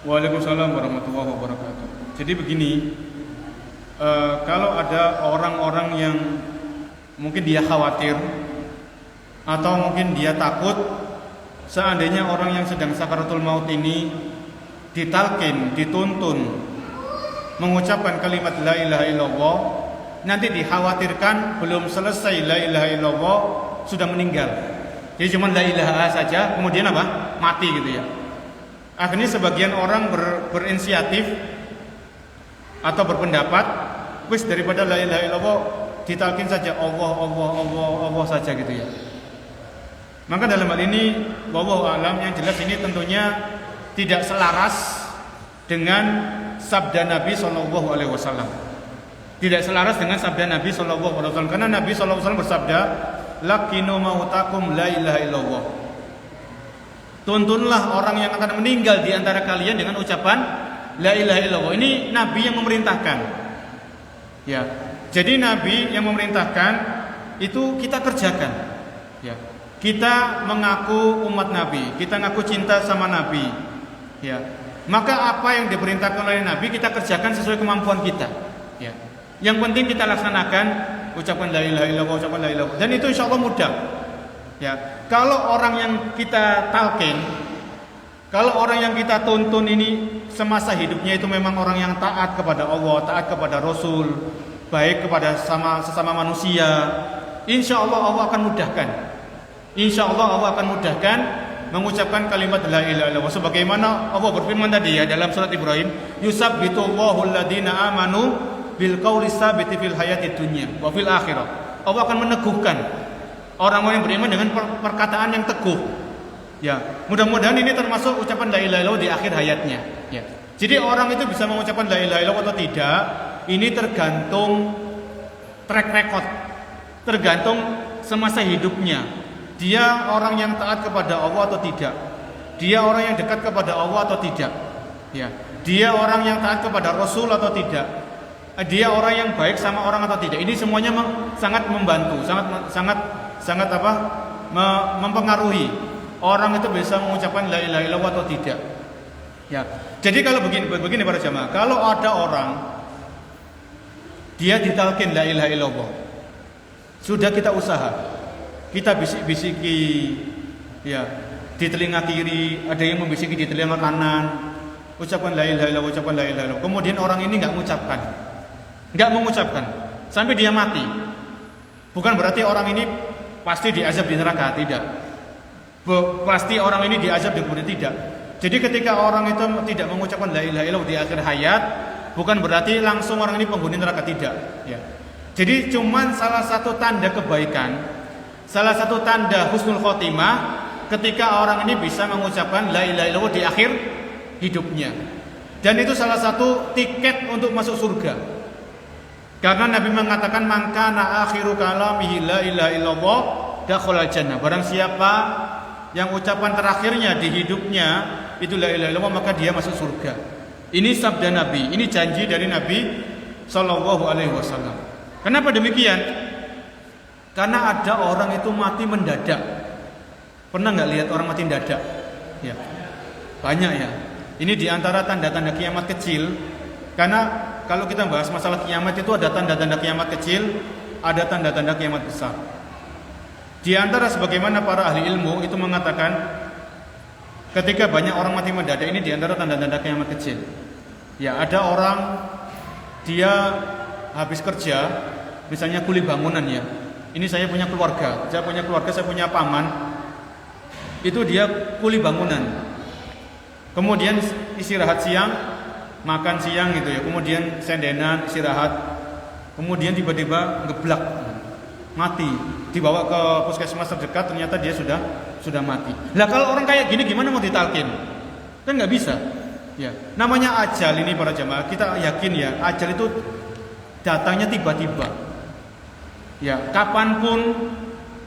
Waalaikumsalam warahmatullahi wabarakatuh. Jadi begini, kalau ada orang-orang yang mungkin dia khawatir atau mungkin dia takut seandainya orang yang sedang sakaratul maut ini ditalkin, dituntun mengucapkan kalimat la ilaha illallah, nanti dikhawatirkan belum selesai la ilaha illallah sudah meninggal. Jadi cuma la ilaha saja, kemudian apa? Mati gitu ya. Akhirnya sebagian orang berinisiatif atau berpendapat, wis daripada la ilaha illallah ditalkin saja Allah saja gitu ya. Maka dalam hal ini wallahu a'lam, yang jelas ini tentunya tidak selaras dengan sabda Nabi SAW. Tidak selaras dengan sabda Nabi SAW, karena Nabi SAW bersabda, "Lakinu mautakum la ilaha illallah." Tuntunlah orang yang akan meninggal di antara kalian dengan ucapan la ilaha illallah. Ini Nabi yang memerintahkan. Ya. Jadi Nabi yang memerintahkan itu kita kerjakan. Ya. kita mengaku umat Nabi, kita ngaku cinta sama Nabi, ya, maka apa yang diperintahkan oleh Nabi kita kerjakan sesuai kemampuan kita, ya. Yang penting kita laksanakan, ucapkan la ilaha illallah, ucapkan la ilaha, dan itu insya Allah mudah, ya. Kalau orang yang kita talqin, kalau orang yang kita tuntun ini semasa hidupnya itu memang orang yang taat kepada Allah, taat kepada Rasul, baik kepada sesama manusia, insya Allah Allah akan mudahkan. Insya Allah Allah akan mudahkan mengucapkan kalimat la ilaha illallah. Sebagaimana Allah berfirman tadi ya dalam surat Ibrahim, yusabbitullahu alladhina amanu bil qawli tsabiti fil hayatid dunya wa fil akhirah. Allah akan meneguhkan orang-orang yang beriman dengan perkataan yang teguh. Ya, mudah-mudahan ini termasuk ucapan la ilaha illallah di akhir hayatnya. Ya. Jadi orang itu bisa mengucapkan la ilaha illallah atau tidak, ini tergantung track record, tergantung semasa hidupnya. Dia orang yang taat kepada Allah atau tidak? Dia orang yang dekat kepada Allah atau tidak? Ya. Dia orang yang taat kepada Rasul atau tidak? Dia orang yang baik sama orang atau tidak? Ini semuanya sangat membantu, sangat mempengaruhi orang itu bisa mengucapkan la ilaha illallah atau tidak. Ya. Jadi kalau begini para jamaah, kalau ada orang dia ditalkin la ilaha illallah, sudah kita usaha, kita bisik-bisiki, ya, di telinga kiri, ada yang membisiki di telinga kanan, ucapkan la ilaha illallah, ucapkan la ilaha illallah. Kemudian orang ini nggak mengucapkan, sampai dia mati. Bukan berarti orang ini pasti diazab di neraka, tidak. Pasti orang ini diazab di kubur, tidak. Jadi ketika orang itu tidak mengucapkan la ilaha illallah di akhir hayat, bukan berarti langsung orang ini penghuni neraka, tidak. Ya. Jadi cuman salah satu tanda kebaikan, salah satu tanda husnul khotimah ketika orang ini bisa mengucapkan la ilaha illallah di akhir hidupnya. Dan itu salah satu tiket untuk masuk surga. Karena Nabi mengatakan man kana akhiru kalamihi la ilaha illallah dakhala jannah. Barang siapa yang ucapan terakhirnya di hidupnya itu la ilaha illallah, maka dia masuk surga. Ini sabda Nabi, ini janji dari Nabi sallallahu alaihi wasallam. Kenapa demikian? Karena ada orang itu mati mendadak. Pernah nggak lihat orang mati mendadak? Ya, banyak ya. Ini diantara tanda-tanda kiamat kecil. Karena kalau kita bahas masalah kiamat itu ada tanda-tanda kiamat kecil, ada tanda-tanda kiamat besar. Di antara sebagaimana para ahli ilmu itu mengatakan, ketika banyak orang mati mendadak ini di antara tanda-tanda kiamat kecil. Ya, ada orang dia habis kerja, misalnya kuli bangunan ya. Ini saya punya keluarga, saya punya paman. Itu dia kuli bangunan. Kemudian istirahat siang, makan siang gitu ya. Kemudian sendenan, istirahat. Kemudian tiba-tiba ngeblak, mati. Dibawa ke puskesmas terdekat, ternyata dia sudah mati. Lah kalau orang kayak gini gimana mau ditalkin? Kan nggak bisa. Ya, namanya ajal ini para jamaah. Kita yakin ya, ajal itu datangnya tiba-tiba. Ya, kapanpun,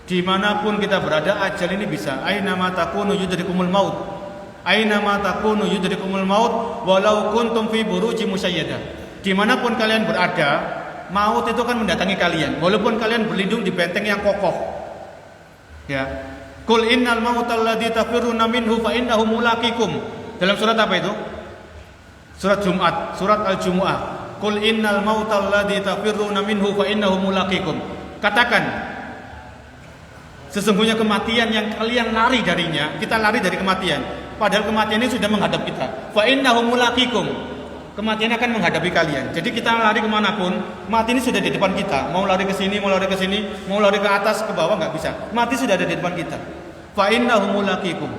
dimanapun kita berada, ajal ini bisa. Aina ma takunu yudrikumul maut. Aina ma takunu yudrikumul maut walau kuntum fi buruji musayyadah. Dimanapun kalian berada, maut itu akan mendatangi kalian, walaupun kalian berlindung di benteng yang kokoh. Ya. Qul innal mautal ladzi tafirruna minhu fa innahu mulaqikum. Dalam surat apa itu? Surat Jumat, surat Al-Jumu'ah. Qul innal mautal ladzi tafirruna minhu fa innahu mulaqikum. Katakan, sesungguhnya kematian yang kalian lari darinya, kita lari dari kematian. Padahal kematian ini sudah menghadap kita. Fa innahu mulaqikum. Kematian akan menghadapi kalian. Jadi kita lari kemanapun, mati ini sudah di depan kita. Mau lari ke sini, mau lari ke sini, mau lari ke atas, ke bawah nggak bisa. Mati sudah ada di depan kita. Fa innahu mulaqikum.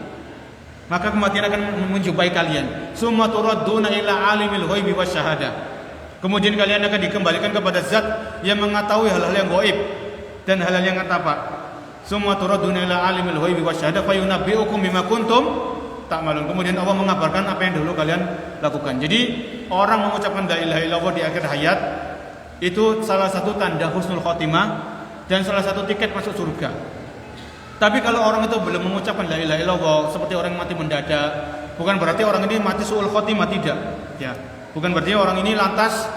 Maka kematian akan menjumpai kalian. Summa turadduna ila alimil ghaibi wasyahadah. Kemudian kalian akan dikembalikan kepada zat yang mengetahui hal-hal yang gaib dan hal-hal yang apa. Summa turadduna ila alimil ghaibi wasyahadah fayunabbi'ukum bima kuntum ta'malun. Kemudian Allah mengabarkan apa yang dulu kalian lakukan. Jadi orang mengucapkan la ilaha illallah di akhir hayat itu salah satu tanda husnul khotimah dan salah satu tiket masuk surga. Tapi kalau orang itu belum mengucapkan la ilaha illallah seperti orang yang mati mendadak, bukan berarti orang ini mati su'ul khotimah, tidak. Ya. Bukan berarti orang ini lantas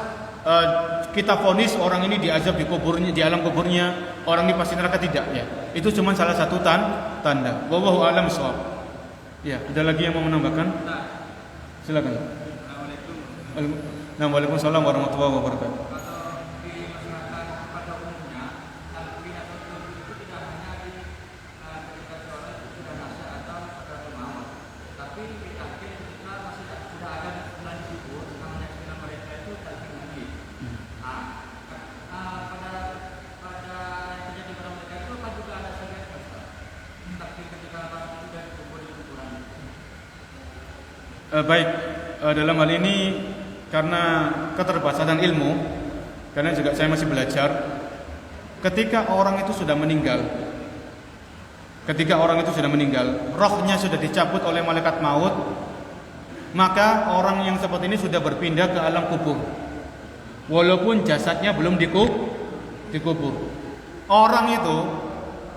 kita vonis orang ini diazab di kuburnya, di alam kuburnya, orang ini pasti neraka, tidak ya. Itu cuma salah satu tanda. Wallahu a'lam bishawab. Ya, ada lagi yang mau menambahkan? Silakan. Assalamualaikum. Waalaikumsalam warahmatullahi wabarakatuh. Baik, dalam hal ini karena keterbatasan ilmu, karena juga saya masih belajar, ketika orang itu sudah meninggal, rohnya sudah dicabut oleh malaikat maut, maka orang yang seperti ini sudah berpindah ke alam kubur, walaupun jasadnya belum dikubur. Orang itu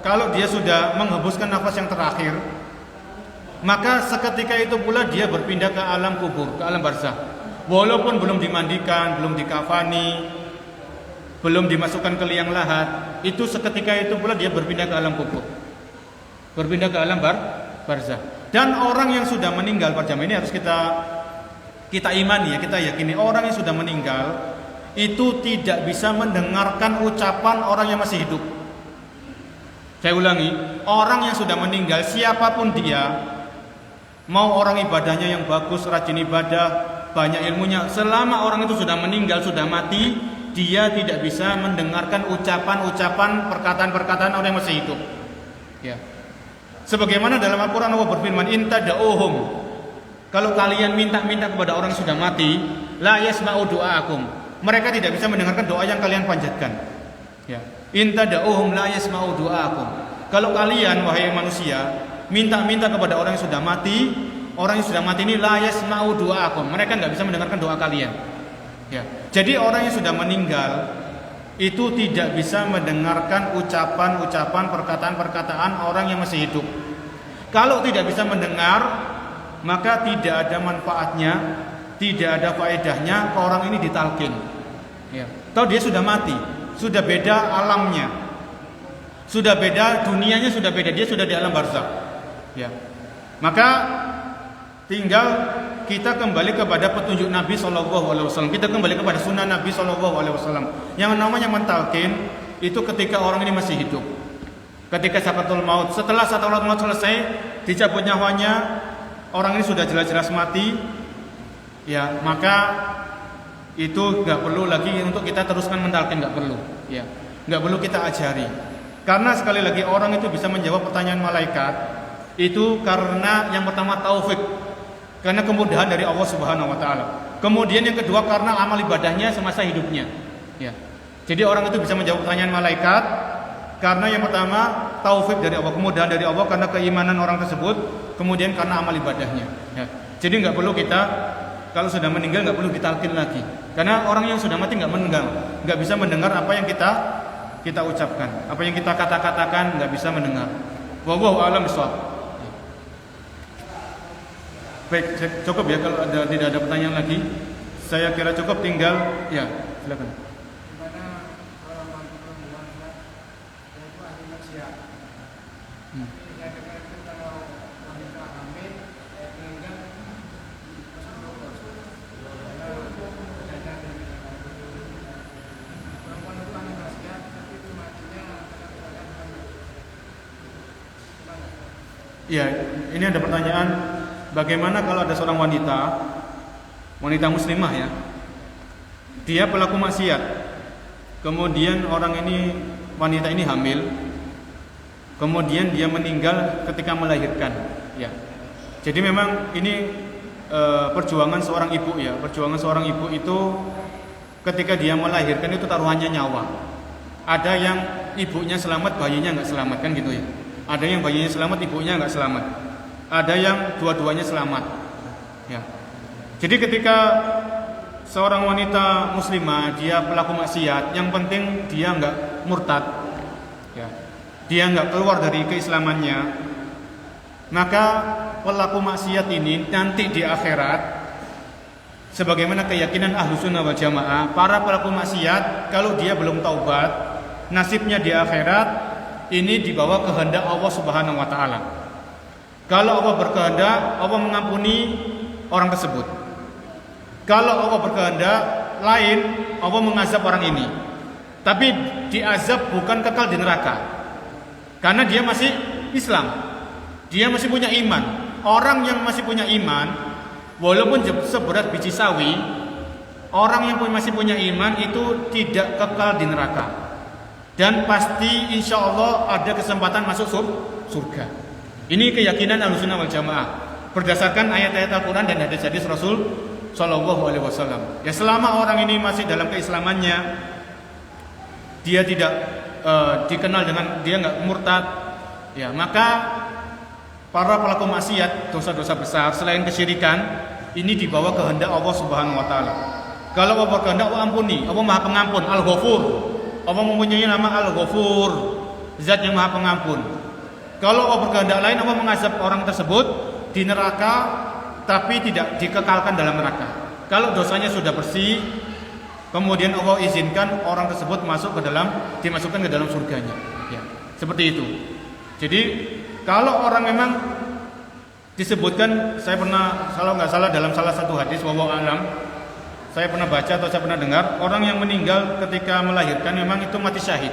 kalau dia sudah menghembuskan nafas yang terakhir, maka seketika itu pula dia berpindah ke alam kubur, ke alam barzakh. Walaupun belum dimandikan, belum dikafani, belum dimasukkan ke liang lahat, itu seketika itu pula dia berpindah ke alam kubur, berpindah ke alam barzakh. Dan orang yang sudah meninggal, pada jam ini harus kita imani ya, kita yakini orang yang sudah meninggal itu tidak bisa mendengarkan ucapan orang yang masih hidup. Saya ulangi, orang yang sudah meninggal, siapapun dia, mau orang ibadahnya yang bagus, rajin ibadah, banyak ilmunya, selama orang itu sudah meninggal, sudah mati, dia tidak bisa mendengarkan ucapan-ucapan, perkataan-perkataan orang yang masih hidup. Ya. Sebagaimana dalam Al-Quran Allah berfirman, "In tad'uhum", kalau kalian minta-minta kepada orang yang sudah mati, la yasma'u du'aakum, mereka tidak bisa mendengarkan doa yang kalian panjatkan. Ya. In tad'uhum la yasma'u du'aakum, kalau kalian wahai manusia minta-minta kepada orang yang sudah mati, orang yang sudah mati ini la yasma'u du'aakum, mereka enggak bisa mendengarkan doa kalian. Ya. Jadi orang yang sudah meninggal itu tidak bisa mendengarkan ucapan-ucapan, perkataan-perkataan orang yang masih hidup. Kalau tidak bisa mendengar, maka tidak ada manfaatnya, tidak ada faedahnya orang ini ditalkin. Ya. Kalau dia sudah mati, sudah beda alamnya, sudah beda dunianya, sudah beda, dia sudah di alam barzakh. Ya, maka tinggal kita kembali kepada petunjuk Nabi SAW. Kita kembali kepada sunnah Nabi SAW. Yang namanya mentalkin itu ketika orang ini masih hidup, ketika sakaratul maut. Setelah sakaratul maut selesai, dicabut nyawanya, orang ini sudah jelas-jelas mati. Ya, maka itu nggak perlu lagi untuk kita teruskan mentalkin, nggak perlu. Ya, nggak perlu kita ajari. Karena sekali lagi orang itu bisa menjawab pertanyaan malaikat itu karena yang pertama taufik, karena kemudahan dari Allah Subhanahu wa taala. Kemudian yang kedua karena amal ibadahnya semasa hidupnya. Ya. Jadi orang itu bisa menjawab pertanyaan malaikat karena yang pertama taufik dari Allah, kemudahan dari Allah karena keimanan orang tersebut, kemudian karena amal ibadahnya. Ya. Jadi nggak perlu kita kalau sudah meninggal nggak perlu ditalkin lagi. Karena orang yang sudah mati nggak bisa mendengar apa yang kita ucapkan, apa yang kita katakan nggak bisa mendengar. Wallahu a'lam bishawab. Baik, cukup ya kalau tidak ada pertanyaan lagi. Saya kira cukup, tinggal ya, silakan. Gimana kalau mampu perempuan itu ahli maksiat? Ketika itu kalau wanita hamil meninggal masuk perempuan itu ahli maksiat, tapi itu matinya gimana? Ya, ini ada pertanyaan. Bagaimana kalau ada seorang wanita muslimah ya, dia pelaku maksiat, kemudian wanita ini hamil, kemudian dia meninggal ketika melahirkan, ya. Jadi memang ini perjuangan seorang ibu ya, perjuangan seorang ibu itu ketika dia melahirkan itu taruhannya nyawa. Ada yang ibunya selamat, bayinya nggak selamat kan gitu ya. Ada yang bayinya selamat, ibunya nggak selamat. Ada yang dua-duanya selamat. Ya. Jadi ketika seorang wanita muslimah dia pelaku maksiat, yang penting dia nggak murtad, ya. Dia nggak keluar dari keislamannya, maka pelaku maksiat ini nanti di akhirat sebagaimana keyakinan Ahlussunnah wal Jamaah, para pelaku maksiat kalau dia belum taubat, nasibnya di akhirat ini dibawa kehendak Allah Subhanahu wa taala. Kalau Allah berkehendak, Allah mengampuni orang tersebut. Kalau Allah berkehendak lain, Allah mengazab orang ini. Tapi diazab bukan kekal di neraka. Karena dia masih Islam. Dia masih punya iman. Orang yang masih punya iman, walaupun seberat biji sawi, orang yang masih punya iman itu tidak kekal di neraka. Dan pasti insya Allah ada kesempatan masuk surga. Ini keyakinan Ahlussunnah wal Jamaah berdasarkan ayat-ayat Al-Quran dan hadis-hadis Rasul Shallallahu Alaihi Wasallam. Ya, selama orang ini masih dalam keislamannya, dia tidak dikenal dengan dia nggak murtad, ya maka para pelaku maksiat dosa-dosa besar selain kesyirikan ini dibawa kehendak Allah Subhanahu Wa Taala. Kalau Allah berkehendak, Allah ampuni. Allah Maha Pengampun, Al-Ghafur. Allah mempunyai nama Al-Ghafur, Zat yang Maha Pengampun. Kalau Allah berkehendak lain, Allah mengazab orang tersebut di neraka, tapi tidak dikekalkan dalam neraka. Kalau dosanya sudah bersih, kemudian Allah izinkan orang tersebut dimasukkan ke dalam surganya. Ya, seperti itu. Jadi kalau orang memang disebutkan, saya pernah kalau nggak salah dalam salah satu hadis, wallahu alam, saya pernah baca atau saya pernah dengar, orang yang meninggal ketika melahirkan memang itu mati syahid.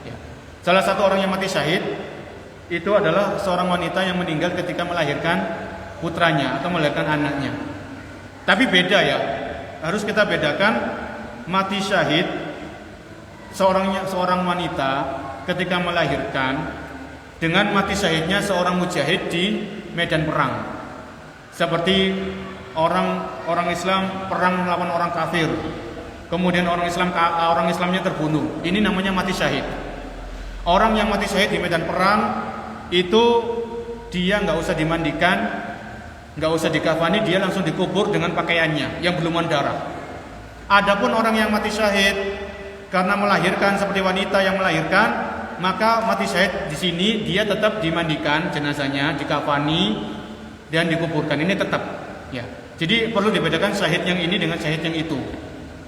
Ya. Salah satu orang yang mati syahid itu adalah seorang wanita yang meninggal ketika melahirkan putranya atau melahirkan anaknya. Tapi beda ya, harus kita bedakan mati syahid seorang wanita ketika melahirkan dengan mati syahidnya seorang mujahid di medan perang. Seperti orang Islam perang melawan orang kafir, kemudian orang Islamnya terbunuh. Ini namanya mati syahid. Orang yang mati syahid di medan perang itu dia nggak usah dimandikan, nggak usah dikafani, dia langsung dikubur dengan pakaiannya yang berlumuran darah. Adapun orang yang mati syahid karena melahirkan seperti wanita yang melahirkan, maka mati syahid di sini dia tetap dimandikan jenazahnya, dikafani dan dikuburkan. Ini tetap ya. Jadi perlu dibedakan syahid yang ini dengan syahid yang itu.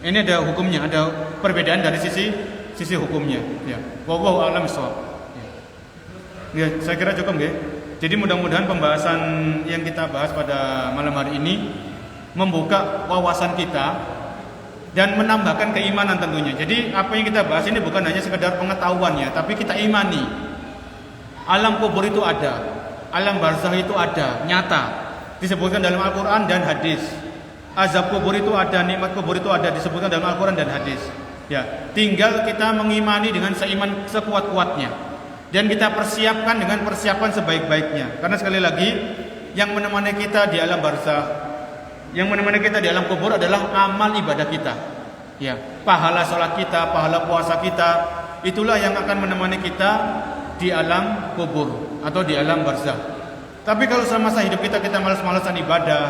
Ini ada hukumnya, ada perbedaan dari sisi hukumnya. Ya. Wallahu a'lam bishawab. Ya, saya kira cukup ya. Jadi mudah-mudahan pembahasan yang kita bahas pada malam hari ini membuka wawasan kita dan menambahkan keimanan tentunya. Jadi apa yang kita bahas ini bukan hanya sekedar pengetahuan ya, tapi kita imani. Alam kubur itu ada, alam barzakh itu ada, nyata. Disebutkan dalam Al-Quran dan hadis. Azab kubur itu ada, nikmat kubur itu ada, disebutkan dalam Al-Quran dan hadis. Ya, tinggal kita mengimani dengan seiman sekuat-kuatnya. Dan kita persiapkan dengan persiapan sebaik-baiknya. Karena sekali lagi, yang menemani kita di alam barzakh, yang menemani kita di alam kubur adalah amal ibadah kita. Ya, pahala sholat kita, pahala puasa kita, itulah yang akan menemani kita di alam kubur atau di alam barzakh. Tapi kalau semasa hidup kita malas-malasan ibadah,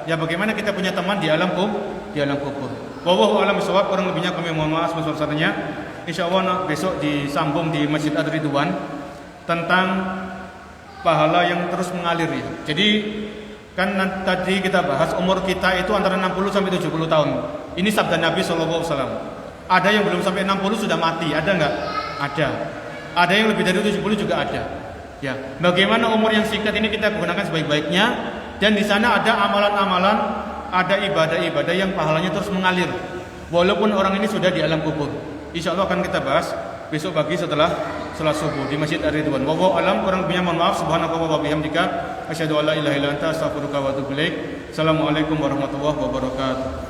ya bagaimana kita punya teman di alam kubur? Wallahu a'lam bishawab. Kurang lebihnya kami mohon maaf sebesar-besarnya. Insyaallah besok disambung di Masjid Ad-Ridwan tentang pahala yang terus mengalir ya. Jadi kan tadi kita bahas umur kita itu antara 60 sampai 70 tahun. Ini sabda Nabi sallallahu alaihi wasallam. Ada yang belum sampai 60 sudah mati, ada enggak? Ada. Ada yang lebih dari 70 juga ada. Ya, bagaimana umur yang singkat ini kita gunakan sebaik-baiknya, dan di sana ada amalan-amalan, ada ibadah-ibadah yang pahalanya terus mengalir walaupun orang ini sudah di alam kubur. Insyaallah akan kita bahas besok pagi setelah salat subuh di Masjid Ar-Ridwan. Wallahu alam, kurang lebihnya mohon maaf. Subhanallah wa bihamdika asyhadu an la ilaha illa anta astaghfiruka wa atubu ilaik. Assalamualaikum warahmatullahi wabarakatuh.